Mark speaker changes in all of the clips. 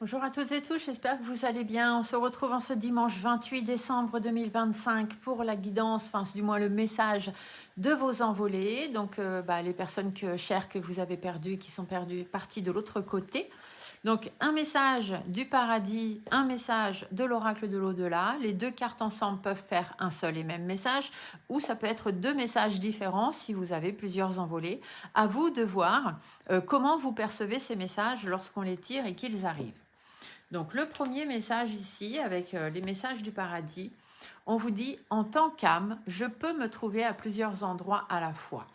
Speaker 1: Bonjour à toutes et tous, j'espère que vous allez bien. On se retrouve en ce dimanche 28 décembre 2025 pour la guidance, enfin du moins le message de vos envolées. Donc les personnes chères que vous avez perdues, qui sont parties de l'autre côté. Donc un message du paradis, un message de l'oracle de l'au-delà. Les deux cartes ensemble peuvent faire un seul et même message, ou ça peut être deux messages différents si vous avez plusieurs envolées. À vous de voir comment vous percevez ces messages lorsqu'on les tire et qu'ils arrivent. Donc le premier message ici, avec les messages du paradis, on vous dit « En tant qu'âme, je peux me trouver à plusieurs endroits à la fois ».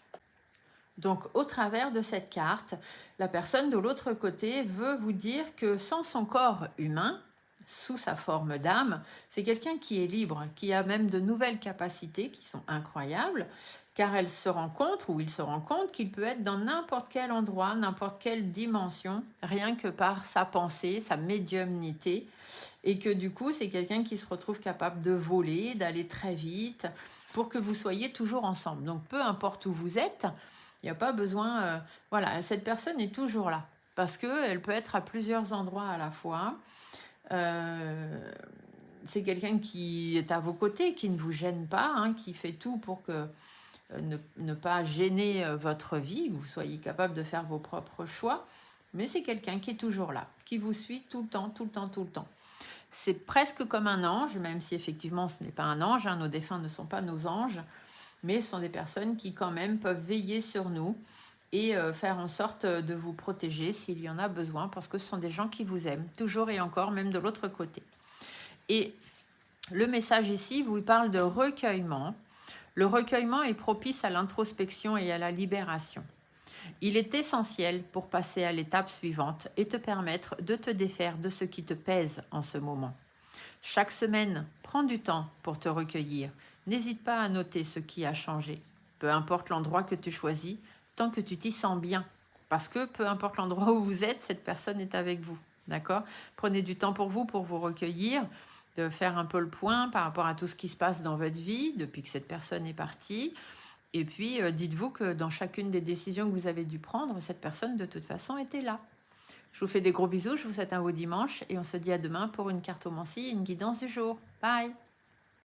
Speaker 1: Donc au travers de cette carte, la personne de l'autre côté veut vous dire que sans son corps humain, sous sa forme d'âme, c'est quelqu'un qui est libre, qui a même de nouvelles capacités qui sont incroyables, car elle se rend compte, ou il se rend compte, qu'il peut être dans n'importe quel endroit, n'importe quelle dimension, rien que par sa pensée, sa médiumnité, et que du coup, c'est quelqu'un qui se retrouve capable de voler, d'aller très vite, pour que vous soyez toujours ensemble. Donc peu importe où vous êtes, il n'y a pas besoin... voilà, cette personne est toujours là, parce qu'elle peut être à plusieurs endroits à la fois. C'est quelqu'un qui est à vos côtés, qui ne vous gêne pas, hein, qui fait tout pour que ne pas gêner votre vie, que vous soyez capable de faire vos propres choix, mais c'est quelqu'un qui est toujours là, qui vous suit tout le temps, tout le temps, tout le temps. C'est presque comme un ange, même si effectivement ce n'est pas un ange, hein, nos défunts ne sont pas nos anges, mais ce sont des personnes qui quand même peuvent veiller sur nous et faire en sorte de vous protéger s'il y en a besoin, parce que ce sont des gens qui vous aiment, toujours et encore, même de l'autre côté. Et le message ici vous parle de recueillement. Le recueillement est propice à l'introspection et à la libération. Il est essentiel pour passer à l'étape suivante et te permettre de te défaire de ce qui te pèse en ce moment. Chaque semaine, prends du temps pour te recueillir. N'hésite pas à noter ce qui a changé. Peu importe l'endroit que tu choisis, tant que tu t'y sens bien. Parce que peu importe l'endroit où vous êtes, cette personne est avec vous. D'accord ? Prenez du temps pour vous recueillir, de faire un peu le point par rapport à tout ce qui se passe dans votre vie depuis que cette personne est partie. Et puis, dites-vous que dans chacune des décisions que vous avez dû prendre, cette personne, de toute façon, était là. Je vous fais des gros bisous, je vous souhaite un beau dimanche et on se dit à demain pour une cartomancie et une guidance du jour. Bye!